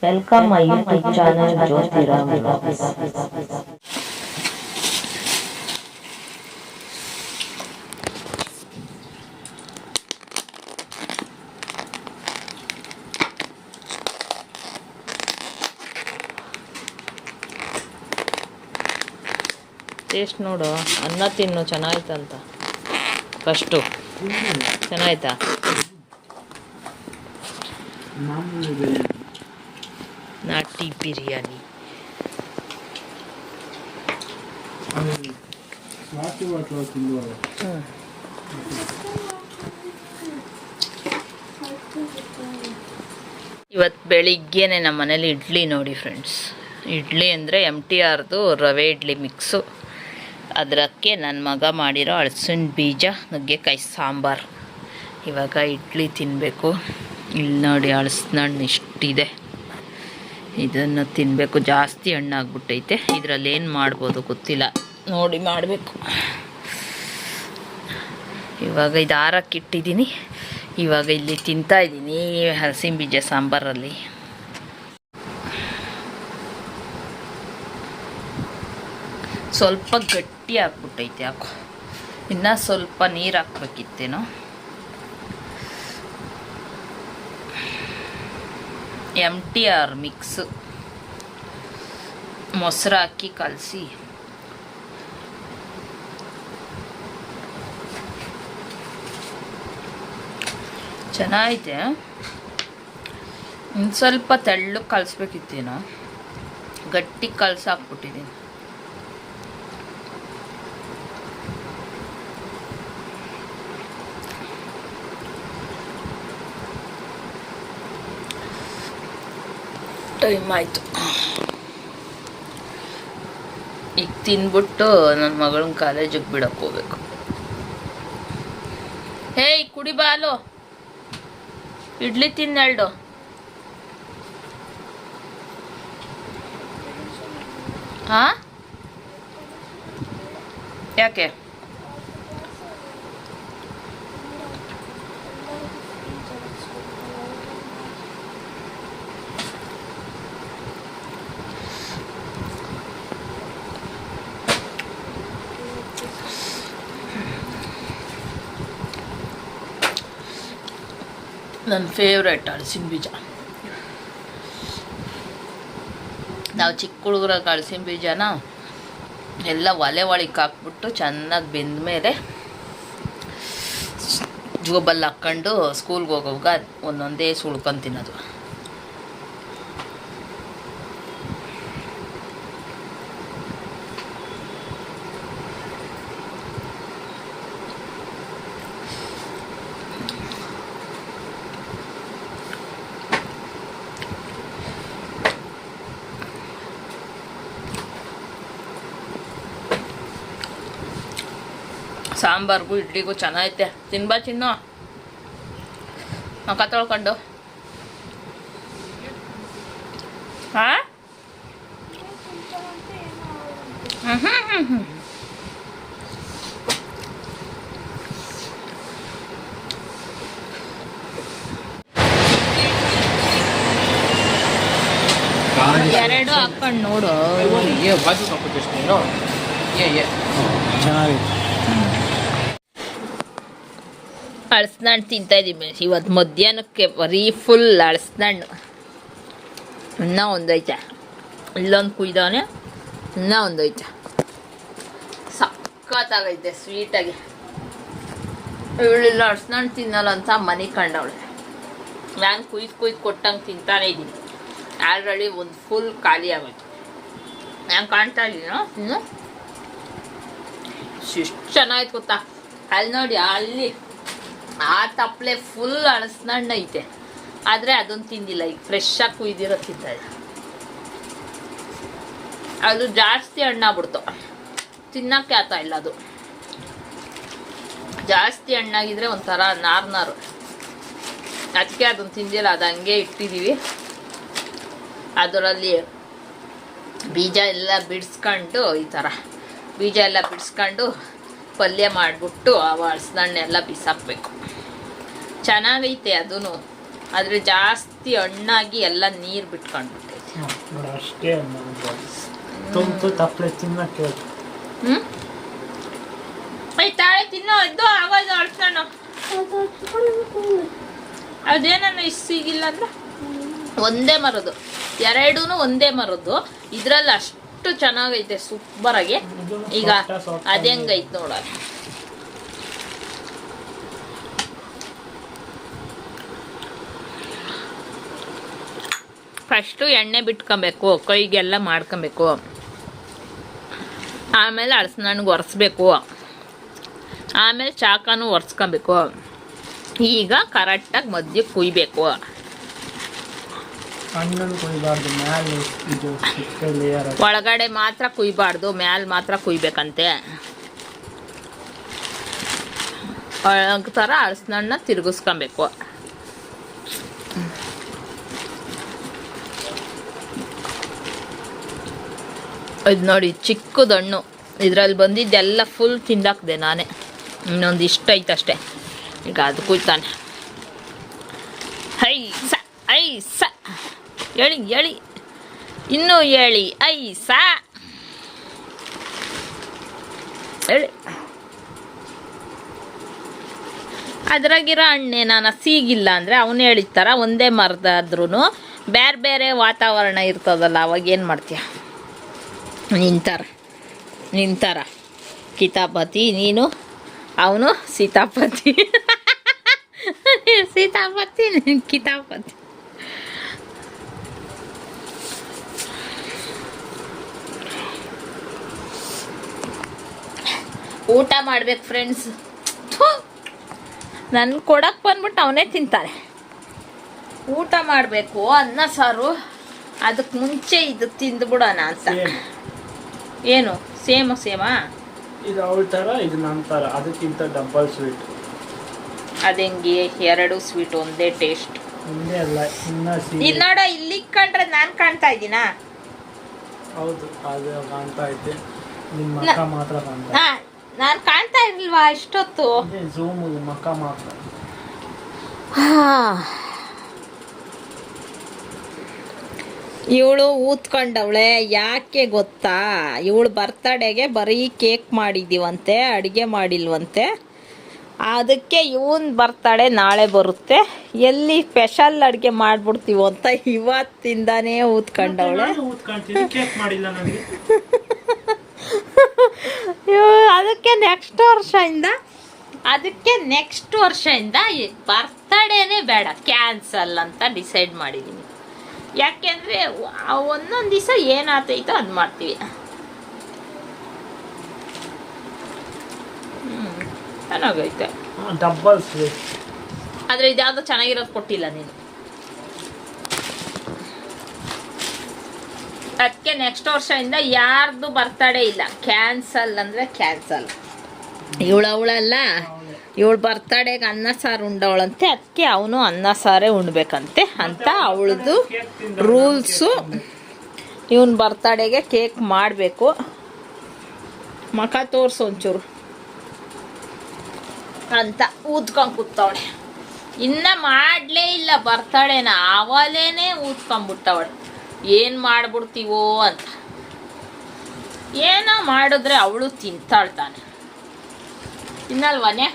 Welcome my YouTube channel Jyotiram Vlogs. Taste ನೋಡು, ಅನ್ನ ತಿನ್ನು ಚೆನ್ನಾಯ್ತಂತ. ಫಸ್ಟು ಚೆನ್ನಾಯ್ತಾ? ನಾಟಿ ಬಿರಿಯಾನಿ. ಇವತ್ತು ಬೆಳಿಗ್ಗೆನೆ ನಮ್ಮ ಮನೇಲಿ ಇಡ್ಲಿ ನೋಡಿ ಫ್ರೆಂಡ್ಸ್. ಇಡ್ಲಿ ಅಂದರೆ MTRದು ರವೆ ಇಡ್ಲಿ ಮಿಕ್ಸು. ಅದಕ್ಕೆ ನನ್ನ ಮಗ ಮಾಡಿರೋ ಹಲಸಿನ ಬೀಜ ನುಗ್ಗೆಕಾಯಿ ಸಾಂಬಾರು. ಇವಾಗ ಇಡ್ಲಿ ತಿನ್ನಬೇಕು. ಇಲ್ಲಿ ನೋಡಿ ಹಲಸಿನ ಹಣ್ಣು ಇಷ್ಟಿದೆ, ಇದನ್ನು ತಿನ್ನಬೇಕು. ಜಾಸ್ತಿ ಹಣ್ಣಾಗ್ಬಿಟ್ಟೈತೆ. ಇದರಲ್ಲಿ ಏನು ಮಾಡ್ಬೋದು ಗೊತ್ತಿಲ್ಲ, ನೋಡಿ ಮಾಡಬೇಕು. ಇವಾಗ ಇದು ಆರಕ್ಕಿಟ್ಟಿದ್ದೀನಿ. ಇವಾಗ ಇಲ್ಲಿ ತಿಂತಾಯಿದ್ದೀನಿ ಹಲಸಿನ ಬೀಜ ಸಾಂಬಾರಲ್ಲಿ. ಸ್ವಲ್ಪ ಗಟ್ಟಿ ಹಾಕ್ಬಿಟ್ಟೈತೆ ಯಾಕೋ, ಇನ್ನು ಸ್ವಲ್ಪ ನೀರು ಹಾಕ್ಬೇಕಿತ್ತೇನೋ. MTR ಮಿಕ್ಸು ಮೊಸರು ಹಾಕಿ ಕಲಸಿ ಚೆನ್ನಾಗೈತೆ. ಇನ್ನು ಸ್ವಲ್ಪ ತೆಳ್ಳಗೆ ಕಲಿಸ್ಬೇಕಿತ್ತೇನೋ, ಗಟ್ಟಿ ಕಲಸಾಕ್ಬಿಟ್ಟಿದ್ದೀನಿ. ಟೈಮ್ ಆಯಿತು. ಈಗ ತಿಂದ್ಬಿಟ್ಟು ನನ್ನ ಮಗಳನ್ನ ಕಾಲೇಜಿಗೆ ಬಿಡಕ್ಕೆ ಹೋಗ್ಬೇಕು. ಹೇಯ್ ಕುಡಿ ಬಾಲು, ಇಡ್ಲಿ ತಿನ್ನೆರಡು. ಹಾಂ ಯಾಕೆ? ನನ್ನ ಫೇವ್ರೇಟ್ ಹಲಸಿನ ಬೀಜ. ನಾವು ಚಿಕ್ಕ ಹುಡುಗರಾಗ ಹಲಸಿನ ಬೀಜನ ಎಲ್ಲ ಒಲೆ ಒಳಗೆ ಹಾಕ್ಬಿಟ್ಟು ಚೆನ್ನಾಗಿ ಬೆಂದ ಮೇಲೆ ಜೋಬಲ್ಲಿ ಹಾಕ್ಕೊಂಡು ಸ್ಕೂಲ್ಗೆ ಹೋಗೋವಾಗ ಒಂದೊಂದೇ ಸುಳ್ಕೊಂಡು ತಿನ್ನೋದು. ಸಾಂಬಾರ್ಗೂ ಇಡ್ಲಿಗೂ ಚೆನ್ನಾಗೈತೆ. ತಿನ್ಬಾ ಚಿನ್ನು, ಮುಖ ತೊಳ್ಕೊಂಡು. ಹಾಂ ಎರಡು ಹಾಕೊಂಡು ನೋಡು. ಹಲಸಿನ ಹಣ್ಣು ತಿಂತಾಯಿದ್ದೀವಿ ಇವತ್ತು ಮಧ್ಯಾಹ್ನಕ್ಕೆ. ಬರೀ ಫುಲ್ ಹಲಸಿನ ಹಣ್ಣು. ಇನ್ನೂ ಒಂದೈತೆ, ಇಲ್ಲೊಂದು ಕುಯ್ದವನೆ, ಇನ್ನೂ ಒಂದೈತೆ. ಸಖತ್ತಾಗೈತೆ ಸ್ವೀಟಾಗಿ. ಇವಳಿಲ್ಲ ಹಲಸಿನ ಹಣ್ಣು ತಿನ್ನಲ್ಲ ಅಂತ ಮನೆ ಕಂಡವಳೆ. ನಾನು ಕುಯ್ದು ಕೊಟ್ಟಂಗೆ ತಿಂತಾನೇ ಇದ್ದೀನಿ. ಆಲ್ರೆಡಿ ಒಂದು ಫುಲ್ ಖಾಲಿ ಆಗೋಯ್ತು. ನಾನು ಕಾಣ್ತಾ ಇದ್ದೀನೋ ಇನ್ನು ಎಷ್ಟು ಚೆನ್ನಾಗಿತ್ತು ಗೊತ್ತಾ. ಅಲ್ಲಿ ನೋಡಿ, ಅಲ್ಲಿ ಆ ತಪ್ಪಲೆ ಫುಲ್ ಹಲಸಿನ ಹಣ್ಣು ಐತೆ, ಆದರೆ ಅದನ್ನು ತಿಂದಿಲ್ಲ. ಈಗ ಫ್ರೆಶ್ಶಾಗಿ ಕುಯ್ದಿರೋ ತಿಂತಾಯಿದೆ. ಅದು ಜಾಸ್ತಿ ಹಣ್ಣಾಗ್ಬಿಡ್ತು, ತಿನ್ನೋಕ್ಕೆ ಆಗ್ತಾ ಇಲ್ಲ. ಅದು ಜಾಸ್ತಿ ಹಣ್ಣಾಗಿದ್ರೆ ಒಂಥರ ನಾರು. ಅದಕ್ಕೆ ಅದನ್ನು ತಿಂದಿಲ್ಲ, ಅದು ಹಂಗೆ ಇಟ್ಟಿದ್ದೀವಿ. ಅದರಲ್ಲಿ ಬೀಜ ಎಲ್ಲ ಬಿಡಿಸ್ಕೊಂಡು, ಈ ಥರ ಬೀಜ ಎಲ್ಲ ಬಿಡಿಸ್ಕೊಂಡು ಪಲ್ಯ ಮಾಡಿಬಿಟ್ಟು ಆ ಹಲಸಿನ ಹಣ್ಣೆಲ್ಲ ಬಿಸಾಕಬೇಕು. ಚೆನ್ನಾಗೈತೆ ಅದೂ. ಆದರೆ ಜಾಸ್ತಿ ಹಣ್ಣಾಗಿ ಎಲ್ಲ ನೀರು ಬಿಟ್ಕೊಂಡ್ಬಿಟ್ಟೈತೆ. ಅಷ್ಟೇ ತುಂಬ ತಪ್ಪಲೆ ತಿನ್ನಕ್ಕೆ. ತಾಳೆ ತಿನ್ನೋ ಇದ್ದು ಆಗೋದು ಅಳ್ಸೋಣ. ಅದೇನನ್ನ ಇಷ್ಟು ಸಿಗಿಲ್ಲ ಅಂದ್ರೆ ಒಂದೇ ಮರದು, ಎರಡೂ ಒಂದೇ ಮರದ್ದು. ಇದ್ರಲ್ಲಿ ಅಷ್ಟು ಚೆನ್ನಾಗೈತೆ ಸೂಪರಾಗಿ. ಈಗ ಅದೇ ಹೆಂಗೈತೆ ನೋಡ. ಫಸ್ಟು ಎಣ್ಣೆ ಬಿಟ್ಕೊಬೇಕು, ಕೈಗೆಲ್ಲ ಮಾಡ್ಕೊಬೇಕು. ಆಮೇಲೆ ಹಣ್ಣು ಒರೆಸ್ಬೇಕು. ಆಮೇಲೆ ಚಾಕನೂ ಒರೆಸ್ಕೊಬೇಕು. ಈಗ ಕರೆಕ್ಟಾಗಿ ಮಧ್ಯೆ ಕುಯ್ಬೇಕು. ಒಳಗಡೆ ಮಾತ್ರ ಕುಯ್ಬಾರ್ದು, ಮ್ಯಾಲೆ ಮಾತ್ರ ಕುಯ್ಬೇಕಂತೆ. ಥರ ಹಣ್ಣನ್ನ ತಿರುಗಿಸ್ಕೊಬೇಕು. ಇದು ನೋಡಿ ಚಿಕ್ಕದು ಹಣ್ಣು. ಇದರಲ್ಲಿ ಬಂದಿದ್ದೆಲ್ಲ ಫುಲ್ ತಿಂದಾಕ್ದೆ ನಾನೇ. ಇನ್ನೊಂದು ಇಷ್ಟ ಐತೆ ಅಷ್ಟೇ. ಈಗ ಅದು ಕುಯ್ತಾನೆ. ಐ ಸ ಹೇಳಿ ಹೇಳಿ ಇನ್ನೂ ಹೇಳಿ ಐ ಸ ಹೇಳಿ. ಅದ್ರಾಗಿರೋ ಹಣ್ಣೆ ನಾನು ಸಿಗಿಲ್ಲ ಅಂದರೆ ಅವನು ಹೇಳಿರ್ತಾರ. ಒಂದೇ ಮರದಾದ್ರೂ ಬೇರೆ ಬೇರೆ ವಾತಾವರಣ ಇರ್ತದಲ್ಲ, ಅವಾಗ ಏನು ಮಾಡ್ತೀಯ? ನಿಂತಾರ ಕಿತಾಪತಿ ನೀನು, ಅವನು ಸೀತಾಪತಿ. ಸೀತಾಪತಿ ಕಿತಾಪತಿ. ಊಟ ಮಾಡ್ಬೇಕು ಫ್ರೆಂಡ್ಸ್. ನನ್ ಕೊಡಕ್ಕೆ ಬಂದ್ಬಿಟ್ಟು ಅವನೇ ತಿಂತಾನೆ. ಊಟ ಮಾಡಬೇಕು, ಅನ್ನ ಸಾರು. ಅದಕ್ಕೆ ಮುಂಚೆ ಇದು ತಿಂದುಬಿಡೋಣ ಅಂತ. ಏನು ಸೇಮಾ? ಇದು ಅವಳ ಥರ, ಇದು ನಮ್ಮ ಥರ. ಅದಕ್ಕಿಂತ ಡಬಲ್ ಸ್ವೀಟ್. ಅದೆಂಗೆ ಎರಡು ಸ್ವೀಟ್ ಒಂದೇ ಟೇಸ್ಟ್? ಒಂದೇ ಅಲ್ಲ, ಇಲ್ಲಿ ನೋಡ, ಇಲ್ಲಿ ಕಂಡ್ರೆ ನಾನು ಕಾಣ್ತಾ ಇದ್ದೀನಾ? ಹೌದು, ಅದು ಕಾಣ್ತಾ ಐತೆ. ನಿಮ್ಮ ಮಕ್ಕ ಮಾತ್ರ ಕಾಣ್ತಾ. ನಾನು ಕಾಣ್ತಾ ಇರ್ಲಿಲ್ವಾ ಇಷ್ಟೊತ್ತು? ಝೂಮ್ ಮಕ್ಕ ಮಾತ್ರ. ಇವಳು ಊದ್ಕೊಂಡವಳೆ. ಯಾಕೆ ಗೊತ್ತಾ? ಇವಳು ಬರ್ತಡೆಗೆ ಬರೀ ಕೇಕ್ ಮಾಡಿದ್ದೀವಂತೆ, ಅಡುಗೆ ಮಾಡಿಲ್ವಂತೆ. ಅದಕ್ಕೆ ಇವನ್ ಬರ್ತಡೆ ನಾಳೆ ಬರುತ್ತೆ. ಎಲ್ಲಿ ಸ್ಪೆಷಲ್ ಅಡುಗೆ ಮಾಡ್ಬಿಡ್ತೀವೋ ಅಂತ ಇವತ್ತಿಂದಾನೇ ಊದ್ಕೊಂಡವಳೆ. ಅದಕ್ಕೆ ನೆಕ್ಸ್ಟ್ ವರ್ಷದಿಂದ ಬರ್ತಡೇನೇ ಬೇಡ, ಕ್ಯಾನ್ಸಲ್ ಅಂತ ಡಿಸೈಡ್ ಮಾಡಿದ್ದೀನಿ. ಯಾಕೆಂದರೆ ಒಂದೊಂದು ದಿವಸ ಏನಾಗ್ತೈತೋ ಅದು ಮಾಡ್ತೀವಿ. ಚೆನ್ನಾಗೈತೆ ಡಬಲ್ ಸ್ವೀಟ್. ಆದರೆ ಇದ್ಯಾವುದೋ ಚೆನ್ನಾಗಿರೋದು ಕೊಟ್ಟಿಲ್ಲ ನೀನು. ಅದಕ್ಕೆ ನೆಕ್ಸ್ಟ್ ವರ್ಷದಿಂದ ಯಾರ್ದು ಬರ್ತಡೇ ಇಲ್ಲ, ಕ್ಯಾನ್ಸಲ್ ಅಂದರೆ ಕ್ಯಾನ್ಸಲ್. ಅವಳಲ್ಲ, ಇವಳು ಬರ್ತಡೇಗೆ ಅನ್ನ ಸಾರು ಉಂಡವಳಂತೆ. ಅದಕ್ಕೆ ಅವನು ಅನ್ನ ಸಾರೇ ಉಣ್ಬೇಕಂತೆ ಅಂತ ಅವಳದು ರೂಲ್ಸು. ಇವನ್ ಬರ್ತಡೇಗೆ ಕೇಕ್ ಮಾಡಬೇಕು. ಮಖ ತೋರಿಸು ಒಂಚೂರು ಅಂತ ಊದ್ಕೊಂಡು ಕೂತವಳೆ. ಇನ್ನು ಮಾಡಲೇ ಇಲ್ಲ ಬರ್ತಡೇನ, ಅವಲೇನೆ ಊದ್ಕೊಂಡ್ಬಿಟ್ಟವಳೆ. ಏನು ಮಾಡ್ಬಿಡ್ತೀವೋ ಅಂತ. ಏನೋ ಮಾಡಿದ್ರೆ ಅವಳು ತಿಂತಾಳ್ತಾನೆ, ತಿನ್ನಲ್ವನೇ?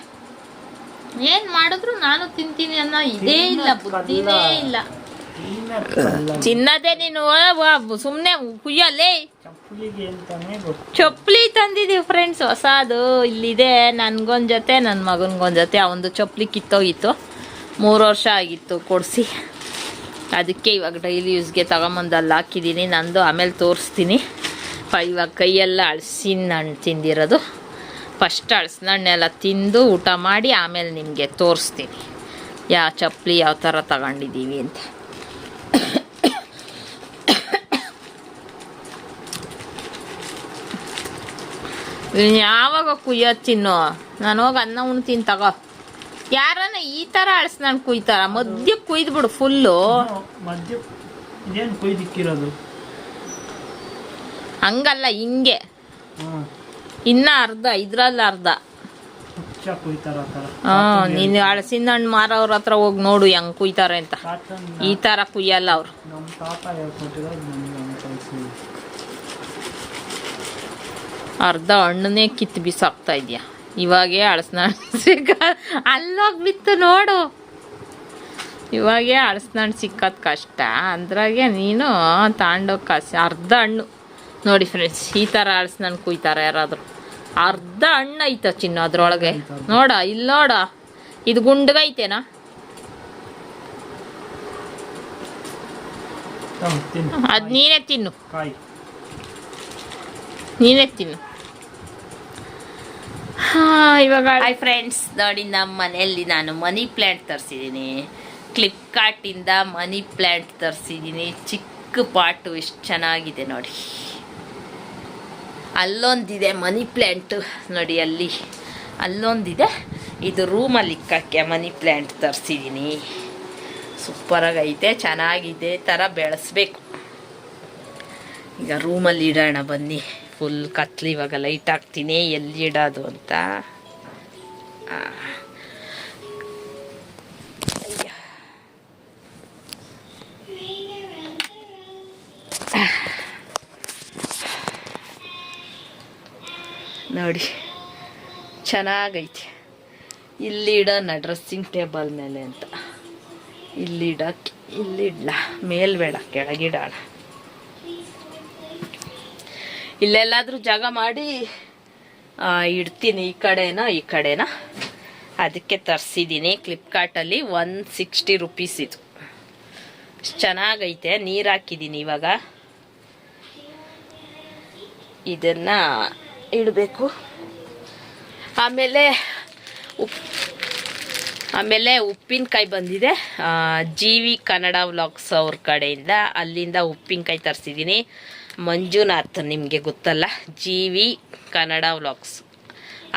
ಏನು ಮಾಡಿದ್ರು ನಾನು ತಿಂತೀನಿ ಅನ್ನೋ ಇದೇ ಇಲ್ಲ, ಬುದ್ಧಿನೇ ಇಲ್ಲ. ತಿನ್ನದೇ ನೀನು ಸುಮ್ಮನೆ ಕುಯ್ಯಲ್ಲೇ. ಚಪ್ಪಲಿ ತಂದಿದ್ದೀವಿ ಫ್ರೆಂಡ್ಸ್, ಹೊಸದು ಇಲ್ಲಿದೆ. ನನಗೊಂದು ಜೊತೆ, ನನ್ನ ಮಗನಿಗೊಂದು ಜೊತೆ. ಅವನದು ಚಪ್ಪಲಿ ಕಿತ್ತೋಗಿತ್ತು, 3 ವರ್ಷ ಆಗಿತ್ತು ಕೊಡಿಸಿ. ಅದಕ್ಕೆ ಇವಾಗ ಡೈಲಿ ಯೂಸ್ಗೆ ತಗೊಂಬಂದು ಅಲ್ಲಿ ಹಾಕಿದ್ದೀನಿ. ನಂದು ಆಮೇಲೆ ತೋರಿಸ್ತೀನಿ. ಇವಾಗ ಕೈಯೆಲ್ಲ ಹಲಸಿನ ಹಣ್ಣು ತಿಂದಿರೋದು. ಫಸ್ಟ್ ಹಲಸಿನ ಹಣ್ಣೆಲ್ಲ ತಿಂದು ಊಟ ಮಾಡಿ ಆಮೇಲೆ ನಿಮಗೆ ತೋರಿಸ್ತೀನಿ ಯಾವ ಚಪ್ಪಲಿ ಯಾವ ಥರ ತಗೊಂಡಿದ್ದೀವಿ ಅಂತ. ಯಾವಾಗ ಕುಯ್ಯೋದು ತಿನ್ನು? ನಾನು ಹೋಗಿ ಅನ್ನ ಉಣ್ತೀನಿ ತಗೋ. ಯಾರನ್ನ ಈ ಥರ ಹಲಸಿನ ಹಣ್ಣು ಕುಯ್ತಾರ? ಮಧ್ಯ ಕುಯ್ದುಬಿಡು ಫುಲ್ಲು. ಹಂಗಲ್ಲ, ಹಿಂಗೆ ಇನ್ನ ಅರ್ಧ, ಇದ್ರಲ್ಲಿ ಅರ್ಧ. ಫ್ರೆಶ್ ಕುಯ್ತಾರ ಆ ಥರ. ನೀನು ಹಳಸಿನ ಹಣ್ಣು ಮಾರೋವ್ರ ಹತ್ರ ಹೋಗಿ ನೋಡು ಹೆಂಗೆ ಕುಯ್ತಾರೆ ಅಂತ. ಈ ಥರ ಕುಯ್ಯಲ್ಲ ಅವರು. ನಮ್ಮ ತಾತ ಹೇಳ್ಕೊಟ್ಟಿರೋದು ನಮ್ಗೆ ಕಲಿಸಿ. ಅರ್ಧ ಹಣ್ಣನ್ನೇ ಕಿತ್ತು ಬಿಸಾಕ್ತಾ ಇದೆಯಾ ಇವಾಗೇ ಹಳಸಿನ ಹಣ್ಣು ಅಲ್ಲೋಗಿ ಬಿತ್ತು ನೋಡು. ಇವಾಗೇ ಹಳಸಿನ ಹಣ್ಣು ಸಿಕ್ಕೋದು ಕಷ್ಟ, ಅಂದ್ರಾಗೆ ನೀನು ತಗೊಂಡೋಗಿ ಅರ್ಧ ಹಣ್ಣು ನೋಡಿ ಫ್ರೆಂಡ್ಸ್. ಈ ಥರ ಹಳಸಿನ ಹಣ್ಣು ಕುಯ್ತಾರೆ ಯಾರಾದರೂ. ಅರ್ಧ ಹಣ್ಣು ಐತ ಚಿನ್ನ ಅದ್ರೊಳಗೆ. ನೋಡ ಇಲ್ಲಿ ನೋಡ, ಇದು ಗುಂಡ್ಗೈತೇನಾ? ಅದು ನೀನೇ ತಿನ್ನು, ನೀನೇ ತಿನ್ನು. ಇವಾಗ ಹಾಯ್ ಫ್ರೆಂಡ್ಸ್, ನೋಡಿ ನಮ್ಮ ಮನೆಯಲ್ಲಿ ನಾನು ಮನಿ ಪ್ಲ್ಯಾಂಟ್ ತರಿಸಿದ್ದೀನಿ. ಫ್ಲಿಪ್ಕಾರ್ಟಿಂದ money plant ತರಿಸಿದ್ದೀನಿ. ಚಿಕ್ಕ ಪಾಟು ಎಷ್ಟು ಚೆನ್ನಾಗಿದೆ ನೋಡಿ. ಅಲ್ಲೊಂದಿದೆ ಮನಿ ಪ್ಲ್ಯಾಂಟು ನೋಡಿ, ಅಲ್ಲೊಂದಿದೆ. ಇದು ರೂಮಲ್ಲಿ ಇಕ್ಕಕ್ಕೆ ಮನಿ ಪ್ಲ್ಯಾಂಟ್ ತರಿಸಿದ್ದೀನಿ. ಸೂಪರಾಗಿ ಐತೆ, ಚೆನ್ನಾಗಿದೆ. ಥರ ಬೆಳೆಸ್ಬೇಕು. ಈಗ ರೂಮಲ್ಲಿ ಇಡೋಣ ಬನ್ನಿ. ಫುಲ್ ಕತ್ಲು, ಇವಾಗ ಲೈಟ್ ಹಾಕ್ತೀನಿ ಎಲ್ಲಿ ಇಡೋದು ಅಂತ. ನೋಡಿ ಚೆನ್ನಾಗೈತೆ. ಇಲ್ಲಿ ಇಡೋಣ ಡ್ರೆಸ್ಸಿಂಗ್ ಟೇಬಲ್ ಮೇಲೆ ಅಂತ. ಇಲ್ಲಿ ಇಡೋಕ್ಕೆ ಇಲ್ಲಿಡ್ಲ, ಮೇಲ್ಬೇಡ ಕೆಳಗಿಡೋಣ. ಇಲ್ಲೆಲ್ಲಾದರೂ ಜಾಗ ಮಾಡಿ ಇಡ್ತೀನಿ. ಈ ಕಡೆನಾ ಅದಕ್ಕೆ ತರಿಸಿದ್ದೀನಿ ಫ್ಲಿಪ್ಕಾರ್ಟಲ್ಲಿ. 160 ರೂಪೀಸ್ ಇದು. ಚೆನ್ನಾಗೈತೆ. ನೀರು ಹಾಕಿದ್ದೀನಿ. ಇವಾಗ ಇದನ್ನು ಇಡಬೇಕು. ಆಮೇಲೆ ಉಪ್ಪಿನಕಾಯಿ ಬಂದಿದೆ GV ಕನ್ನಡ ವ್ಲಾಗ್ಸ್ ಅವ್ರ ಕಡೆಯಿಂದ. ಅಲ್ಲಿಂದ ಉಪ್ಪಿನಕಾಯಿ ತರಿಸಿದ್ದೀನಿ. ಮಂಜುನಾಥ್, ನಿಮಗೆ ಗೊತ್ತಲ್ಲ, GV ಕನ್ನಡ ವ್ಲಾಗ್ಸ್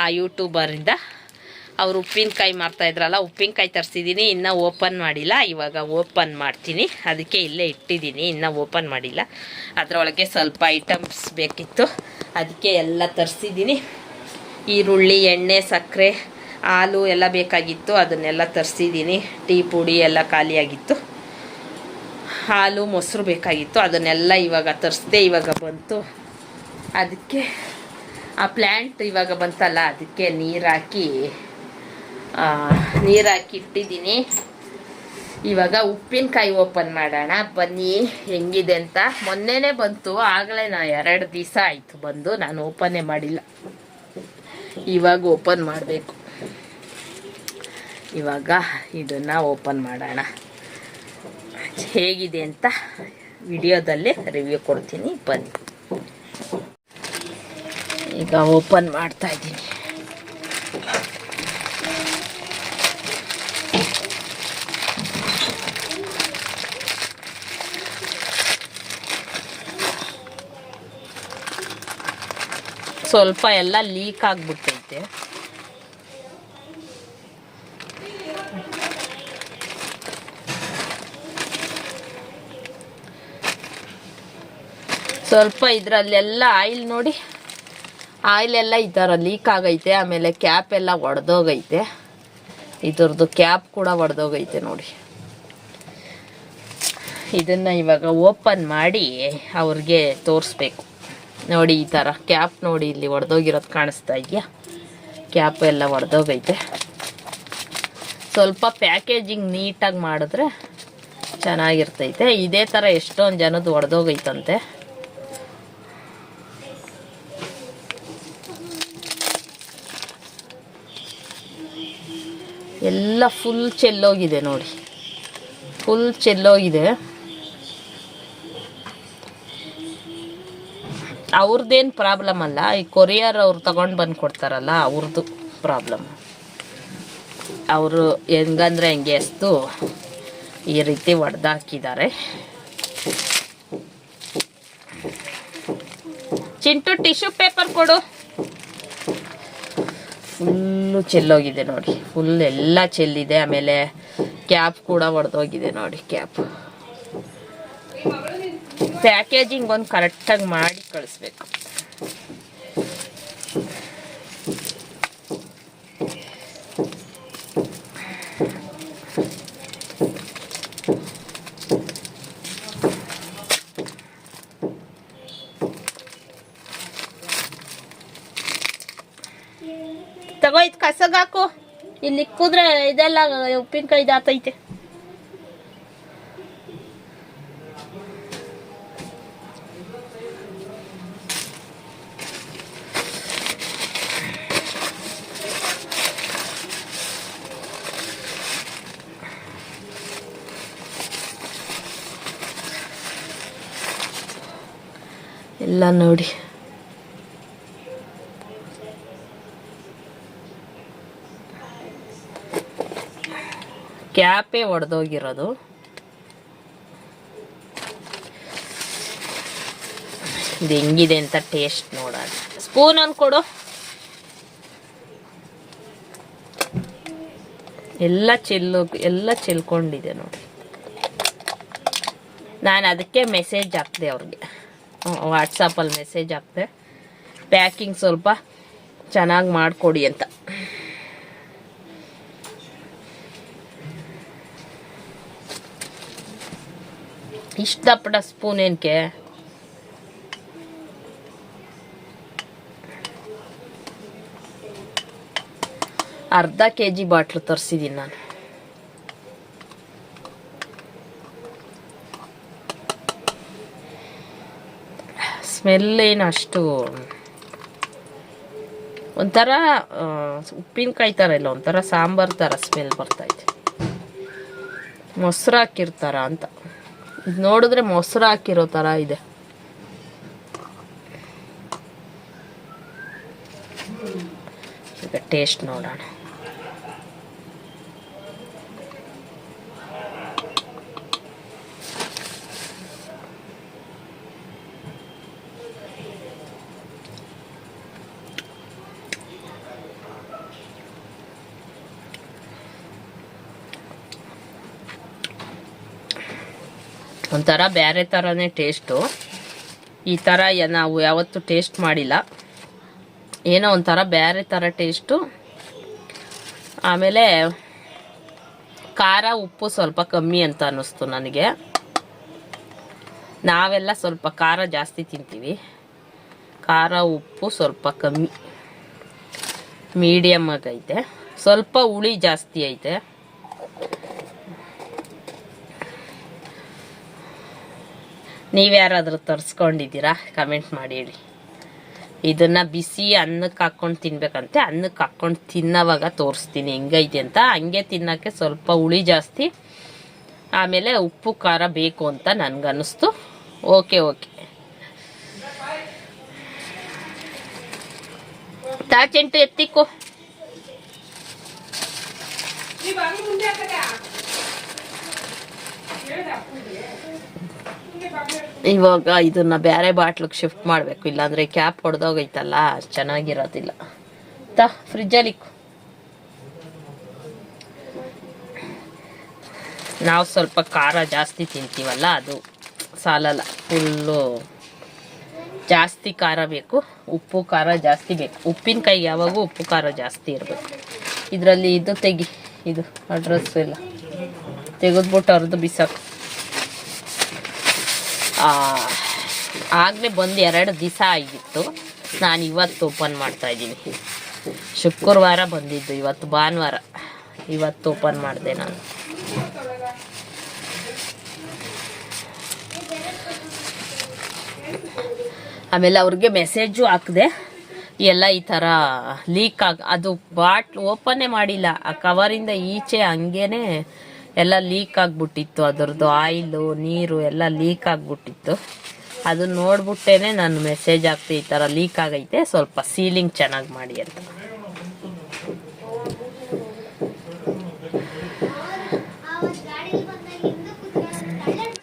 ಆ ಯೂಟ್ಯೂಬರಿಂದ ಅವರು ಉಪ್ಪಿನಕಾಯಿ ಮಾಡ್ತಾಯಿದ್ರಲ್ಲ, ಉಪ್ಪಿನಕಾಯಿ ತರಿಸಿದ್ದೀನಿ. ಇನ್ನೂ ಓಪನ್ ಮಾಡಿಲ್ಲ. ಇವಾಗ ಓಪನ್ ಮಾಡ್ತೀನಿ. ಅದಕ್ಕೆ ಇಲ್ಲೇ ಇಟ್ಟಿದ್ದೀನಿ, ಇನ್ನೂ ಓಪನ್ ಮಾಡಿಲ್ಲ. ಅದರೊಳಗೆ ಸ್ವಲ್ಪ ಐಟಮ್ಸ್ ಬೇಕಿತ್ತು, ಅದಕ್ಕೆ ಎಲ್ಲ ತರಿಸಿದ್ದೀನಿ. ಈರುಳ್ಳಿ, ಎಣ್ಣೆ, ಸಕ್ಕರೆ, ಹಾಲು ಎಲ್ಲ ಬೇಕಾಗಿತ್ತು, ಅದನ್ನೆಲ್ಲ ತರಿಸಿದ್ದೀನಿ. ಟೀ ಪುಡಿ ಎಲ್ಲ ಖಾಲಿಯಾಗಿತ್ತು. ಹಾಲು, ಮೊಸರು ಬೇಕಾಗಿತ್ತು, ಅದನ್ನೆಲ್ಲ ಇವಾಗ ತರಿಸ್ದೆ. ಇವಾಗ ಬಂತು. ಅದಕ್ಕೆ ಆ ಪ್ಲ್ಯಾಂಟ್ ಇವಾಗ ಬಂತಲ್ಲ, ಅದಕ್ಕೆ ನೀರು ಹಾಕಿ ಇಟ್ಟಿದ್ದೀನಿ. ಇವಾಗ ಉಪ್ಪಿನಕಾಯಿ ಓಪನ್ ಮಾಡೋಣ ಬನ್ನಿ, ಹೆಂಗಿದೆ ಅಂತ. ಮೊನ್ನೆನೇ ಬಂತು, ಆಗಲೇ 2 ದಿವಸ ಆಯಿತು ಬಂದು, ನಾನು ಓಪನ್ನೇ ಮಾಡಿಲ್ಲ. ಇವಾಗ ಓಪನ್ ಮಾಡಬೇಕು. ಇವಾಗ ಇದನ್ನು ಓಪನ್ ಮಾಡೋಣ. ಹೇಗಿದೆ ಅಂತ ವಿಡಿಯೋದಲ್ಲಿ ರಿವ್ಯೂ ಕೊಡ್ತೀನಿ ಬನ್ನಿ. ಈಗ ಓಪನ್ ಮಾಡ್ತಾ ಇದ್ದೀನಿ. ಸ್ವಲ್ಪ ಎಲ್ಲ ಲೀಕ್ ಆಗಿಬಿಟ್ಟೈತೆ. ಸ್ವಲ್ಪ ಇದರಲ್ಲೆಲ್ಲ ಆಯಿಲ್ ನೋಡಿ, ಆಯಿಲೆಲ್ಲ ಈ ಥರ ಲೀಕ್ ಆಗೈತೆ. ಆಮೇಲೆ ಕ್ಯಾಪ್ ಎಲ್ಲ ಒಡೆದೋಗೈತೆ. ಇದ್ರದ್ದು ಕ್ಯಾಪ್ ಕೂಡ ಒಡೆದೋಗೈತೆ ನೋಡಿ. ಇದನ್ನು ಇವಾಗ ಓಪನ್ ಮಾಡಿ ಅವ್ರಿಗೆ ತೋರಿಸ್ಬೇಕು. ನೋಡಿ ಈ ಥರ ಕ್ಯಾಪ್ ನೋಡಿ, ಇಲ್ಲಿ ಒಡೆದೋಗಿರೋದು ಕಾಣಿಸ್ತಾ ಇದೆಯಾ? ಕ್ಯಾಪ್ ಎಲ್ಲ ಒಡೆದೋಗೈತೆ. ಸ್ವಲ್ಪ ಪ್ಯಾಕೇಜಿಂಗ್ ನೀಟಾಗಿ ಮಾಡಿದ್ರೆ ಚೆನ್ನಾಗಿರ್ತೈತೆ. ಇದೇ ಥರ ಎಷ್ಟೊಂದು ಜನದ್ದು ಒಡೆದೋಗೈತಂತೆ. ಎಲ್ಲ ಫುಲ್ ಚೆಲ್ಲೋಗಿದೆ ನೋಡಿ, ಫುಲ್ ಚೆಲ್ಲೋಗಿದೆ. ಅವ್ರದ್ದೇನು ಪ್ರಾಬ್ಲಮ್ ಅಲ್ಲ, ಈ ಕೊರಿಯರ್ ಅವ್ರು ತಗೊಂಡು ಬಂದು ಕೊಡ್ತಾರಲ್ಲ ಅವ್ರದ್ದು ಪ್ರಾಬ್ಲಮ್. ಅವರು ಹೆಂಗಂದ್ರೆ ಹೆಂಗೆ ಎಸ್ತು ಈ ರೀತಿ ಒಡೆದಾಕಿದ್ದಾರೆ. ಚಿಂಟು ಟಿಶ್ಯೂ ಪೇಪರ್ ಕೊಡು. ಫುಲ್ಲು ಚೆಲ್ಲೋಗಿದೆ ನೋಡಿ, ಫುಲ್ ಎಲ್ಲ ಚೆಲ್ಲಿದೆ. ಆಮೇಲೆ ಕ್ಯಾಪ್ ಕೂಡ ಒಡೆದೋಗಿದೆ ನೋಡಿ. ಕ್ಯಾಪ್ ಪ್ಯಾಕೇಜಿಂಗ್ ಒಂದು ಕರೆಕ್ಟಾಗಿ ಮಾಡಿ ಕಳಿಸ್ಬೇಕು. ತಗೋ ಇದು ಕಸಗಾಕು. ಇಲ್ಲಿ ಇಕ್ಕುದ್ರೆ ಇದೆಲ್ಲ ಉಪ್ಪಿನಕಾಯಿ ಇದಾತೈತೆ. ಎಲ್ಲ ನೋಡಿ ಕ್ಯಾಪೇ ಒಡೆದೋಗಿರೋದು. ಇದು ಹೆಂಗಿದೆ ಅಂತ ಟೇಸ್ಟ್ ನೋಡೋಣ. ಸ್ಪೂನ್ ಅನ್ಕೊಡು. ಎಲ್ಲ ಚೆಲ್ಕೊಂಡಿದೆ ನೋಡಿ. ನಾನು ಅದಕ್ಕೆ ಮೆಸೇಜ್ ಹಾಕ್ದೆ ಅವ್ರಿಗೆ, ವಾಟ್ಸಪ್ಪಲ್ಲಿ ಮೆಸೇಜ್ ಹಾಕ್ದೆ, ಪ್ಯಾಕಿಂಗ್ ಸ್ವಲ್ಪ ಚೆನ್ನಾಗಿ ಮಾಡಿಕೊಡಿ ಅಂತ. ಇಷ್ಟು ದಪ್ಪಡ ಸ್ಪೂನ್ ಏನಕ್ಕೆ? ಅರ್ಧ kg ಬಾಟ್ಲು ತರಿಸಿದ್ದೀನಿ ನಾನು. ಸ್ಮೆಲ್ ಏನು ಅಷ್ಟು ಒಂಥರ ಉಪ್ಪಿನಕಾಯಿ ಥರ ಇಲ್ಲ, ಒಂಥರ ಸಾಂಬಾರು ಥರ ಸ್ಮೆಲ್ ಬರ್ತೈತೆ. ಮೊಸರು ಹಾಕಿರ್ತಾರ ಅಂತ. ಇದು ನೋಡಿದ್ರೆ ಮೊಸರು ಹಾಕಿರೋ ಥರ ಇದೆ. ಈಗ ಟೇಸ್ಟ್ ನೋಡೋಣ. ಒಂಥರ ಬೇರೆ ಥರನೇ ಟೇಸ್ಟು. ಈ ಥರ ನಾವು ಯಾವತ್ತೂ ಟೇಸ್ಟ್ ಮಾಡಿಲ್ಲ. ಏನೋ ಒಂಥರ ಬೇರೆ ಥರ ಟೇಸ್ಟು. ಆಮೇಲೆ ಖಾರ ಉಪ್ಪು ಸ್ವಲ್ಪ ಕಮ್ಮಿ ಅಂತ ಅನ್ನಿಸ್ತು ನನಗೆ. ನಾವೆಲ್ಲ ಸ್ವಲ್ಪ ಖಾರ ಜಾಸ್ತಿ ತಿಂತೀವಿ, ಖಾರ ಉಪ್ಪು ಸ್ವಲ್ಪ ಕಮ್ಮಿ, ಮೀಡಿಯಮ್ ಆಗೈತೆ. ಸ್ವಲ್ಪ ಹುಳಿ ಜಾಸ್ತಿ ಐತೆ. ನೀವ್ಯಾರಾದರೂ ತರಿಸ್ಕೊಂಡಿದ್ದೀರಾ? ಕಮೆಂಟ್ ಮಾಡಿ ಹೇಳಿ. ಇದನ್ನು ಬಿಸಿ ಅನ್ನಕ್ಕೆ ಹಾಕ್ಕೊಂಡು ತಿನ್ಬೇಕಂತೆ. ಅನ್ನಕ್ಕೆ ಹಾಕ್ಕೊಂಡು ತಿನ್ನೋವಾಗ ತೋರಿಸ್ತೀನಿ ಹೆಂಗೈತೆ ಅಂತ. ಹಂಗೆ ತಿನ್ನೋಕ್ಕೆ ಸ್ವಲ್ಪ ಹುಳಿ ಜಾಸ್ತಿ, ಆಮೇಲೆ ಉಪ್ಪು ಖಾರ ಬೇಕು ಅಂತ ನನಗನ್ನಿಸ್ತು. ಓಕೆ ತಾಚೆಂಟು ಎತ್ತಿಕ್ಕೋ. ಇವಾಗ ಇದನ್ನ ಬೇರೆ ಬಾಟ್ಲಿಗೆ ಶಿಫ್ಟ್ ಮಾಡಬೇಕು, ಇಲ್ಲಾಂದ್ರೆ ಕ್ಯಾಪ್ ಹೊಡೆದೋಗೈತಲ್ಲ, ಚೆನ್ನಾಗಿರೋದಿಲ್ಲ. ಫ್ರಿಜ್ಜಲ್ಲಿ ನಾವು ಸ್ವಲ್ಪ ಖಾರ ಜಾಸ್ತಿ ತಿಂತೀವಲ್ಲ, ಅದು ಸಾಲಲ್ಲ. ಫುಲ್ಲು ಜಾಸ್ತಿ ಖಾರ ಬೇಕು, ಉಪ್ಪು ಖಾರ ಜಾಸ್ತಿ ಬೇಕು. ಉಪ್ಪಿನಕಾಯಿ ಯಾವಾಗೂ ಉಪ್ಪು ಖಾರ ಜಾಸ್ತಿ ಇರಬೇಕು. ಇದರಲ್ಲಿ ಇದು ತೆಗಿ, ಇದು ಅಡ್ರೆಸ್ ಎಲ್ಲ ತೆಗೆದ್ಬಿಟ್ಟು ಅರ್ದು ಬಿಸಾಕು. ಆಗಲೇ ಬಂದು 2 ದಿವಸ ಆಗಿತ್ತು. ನಾನು ಇವತ್ತು ಓಪನ್ ಮಾಡ್ತಾಯಿದ್ದೀನಿ. ಶುಕ್ರವಾರ ಬಂದಿದ್ದು, ಇವತ್ತು ಭಾನುವಾರ. ಇವತ್ತು ಓಪನ್ ಮಾಡಿದೆ ನಾನು. ಆಮೇಲೆ ಅವ್ರಿಗೆ ಮೆಸೇಜು ಹಾಕಿದೆ. ಎಲ್ಲ ಈ ಥರ ಲೀಕ್ ಅದು ಬಾಟ್ಲು ಓಪನ್ನೇ ಮಾಡಿಲ್ಲ, ಆ ಕವರಿಂದ ಈಚೆ ಹಂಗೇನೆ ಎಲ್ಲ ಲೀಕ್ ಆಗಿಬಿಟ್ಟಿತ್ತು. ಅದರದ್ದು ಆಯಿಲು ನೀರು ಎಲ್ಲ ಲೀಕ್ ಆಗಿಬಿಟ್ಟಿತ್ತು. ಅದನ್ನ ನೋಡ್ಬಿಟ್ಟೇನೆ ನಾನು ಮೆಸೇಜ್ ಹಾಕ್ತೆ, ಈ ಥರ ಲೀಕ್ ಆಗೈತೆ, ಸ್ವಲ್ಪ ಸೀಲಿಂಗ್ ಚೆನ್ನಾಗಿ ಮಾಡಿ ಅಂತ.